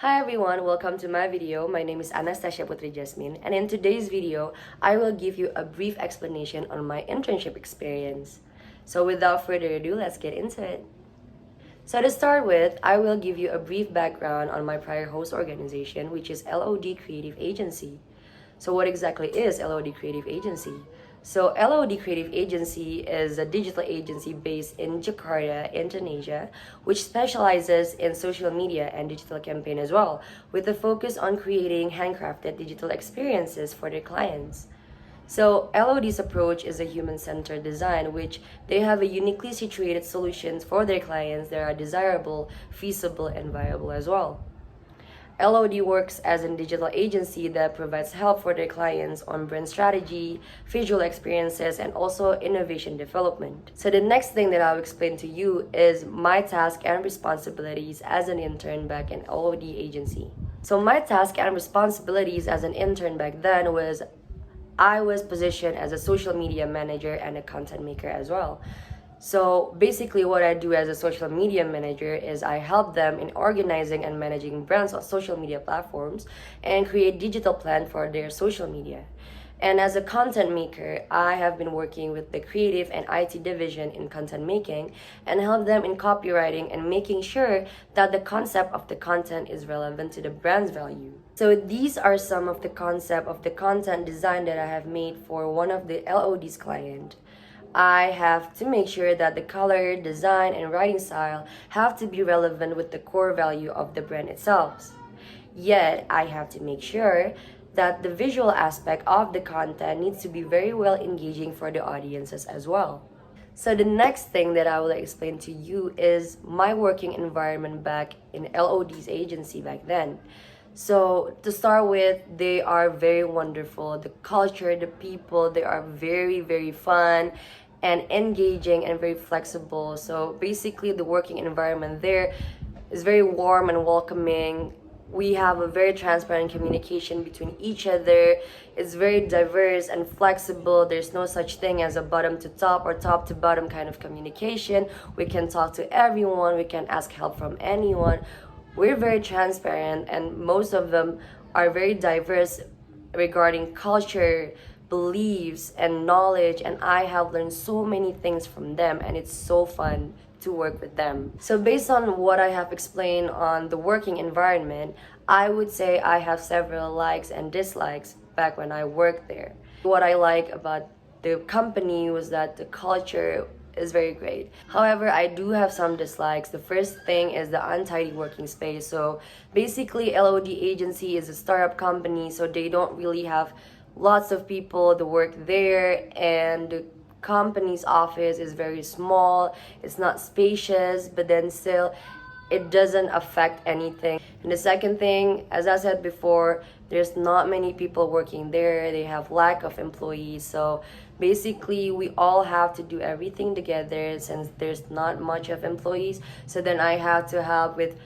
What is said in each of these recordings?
Hi everyone, welcome to my video. My name is Anastasia Putri Jasmine, and in today's video, I will give you a brief explanation on my internship experience. So without further ado, let's get into it. So to start with, I will give you a brief background on my prior host organization, which is LOD Creative Agency. So what exactly is LOD Creative Agency? So LOD Creative Agency is a digital agency based in Jakarta, Indonesia, which specializes in social media and digital campaign as well, with a focus on creating handcrafted digital experiences for their clients. So LOD's approach is a human-centered design, which they have a uniquely situated solutions for their clients that are desirable, feasible, and viable as well. LOD works as a digital agency that provides help for their clients on brand strategy, visual experiences, and also innovation development. So the next thing that I'll explain to you is my task and responsibilities as an intern back in LOD agency. So my task and responsibilities as an intern back then was I was positioned as a social media manager and a content maker as well. So basically what I do as a social media manager is I help them in organizing and managing brands on social media platforms and create digital plan for their social media. And as a content maker, I have been working with the creative and IT division in content making and help them in copywriting and making sure that the concept of the content is relevant to the brand's value. So these are some of the concept of the content design that I have made for one of the LOD's client. I have to make sure that the color, design, and writing style have to be relevant with the core value of the brand itself. Yet, I have to make sure that the visual aspect of the content needs to be very well engaging for the audiences as well. So the next thing that I will explain to you is my working environment back in LOD's agency back then. So to start with, they are very wonderful. The culture, the people, they are very, very fun and engaging and very flexible. So basically the working environment there is very warm and welcoming. We have a very transparent communication between each other. It's very diverse and flexible. There's no such thing as a bottom to top or top to bottom kind of communication. We can talk to everyone. We can ask help from anyone. We're very transparent, and most of them are very diverse regarding culture, beliefs, and knowledge, and I have learned so many things from them, and it's so fun to work with them. So based on what I have explained on the working environment, I would say I have several likes and dislikes back when I worked there. What I like about the company was that the culture is very great. However, I do have some dislikes. The first thing is the untidy working space. So basically, LOD agency is a startup company, so they don't really have lots of people that work there, and the company's office is very small. It's not spacious, but then still it doesn't affect anything. And the second thing, as I said before, there's not many people working there. They have lack of employees. So basically we all have to do everything together since there's not much of employees. So then I have to help with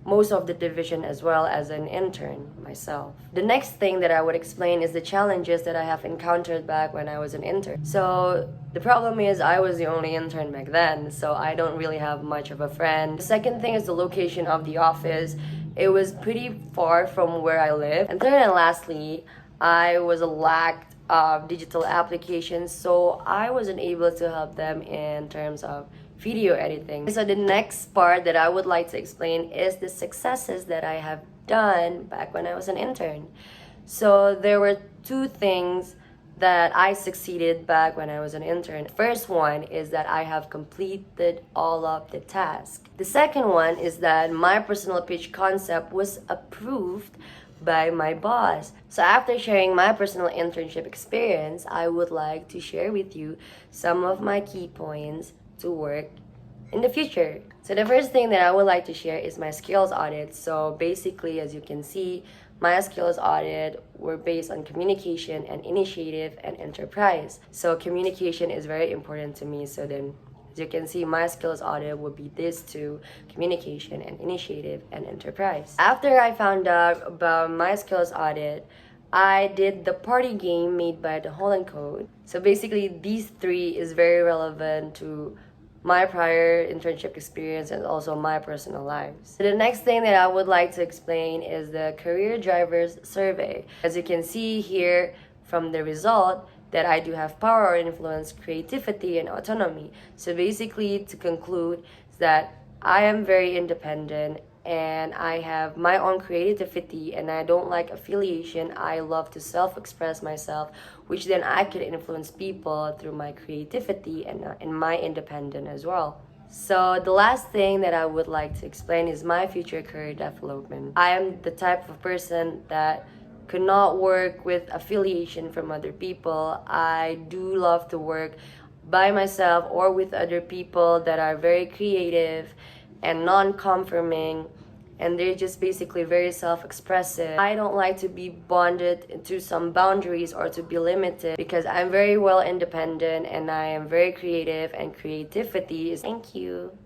most of the division as well as an intern myself. The next thing that I would explain is the challenges that I have encountered back when I was an intern. So the problem is I was the only intern back then, so I don't really have much of a friend. The second thing is the location of the office. It was pretty far from where I live. And third and lastly, I was lacked of digital applications, so I wasn't able to help them in terms of video editing. So the next part that I would like to explain is the successes that I have done back when I was an intern. So there were two things that I succeeded back when I was an intern. First one is that I have completed all of the tasks. The second one is that my personal pitch concept was approved by my boss. So after sharing my personal internship experience, I would like to share with you some of my key points to work in the future. So the first thing that I would like to share is my skills audit. So basically, as you can see, my skills audit were based on communication and initiative and enterprise. So communication is very important to me. So then, as you can see, my skills audit would be these two: communication and initiative and enterprise. After I found out about my skills audit, I did the party game made by the Holland Code. So basically, these three is very relevant to my prior internship experience and also my personal lives. The next thing that I would like to explain is the Career Drivers Survey. As you can see here from the result, that I do have power or influence, creativity, and autonomy. So basically, to conclude, is that I am very independent and I have my own creativity and I don't like affiliation. I love to self-express myself, which then I could influence people through my creativity and my independence as well. So the last thing that I would like to explain is my future career development. I am the type of person that could not work with affiliation from other people. I do love to work by myself or with other people that are very creative and non-conforming, and they're just basically very self-expressive. I don't like to be bonded to some boundaries or to be limited because I'm very well independent and I am very creative, and creativity is... Thank you.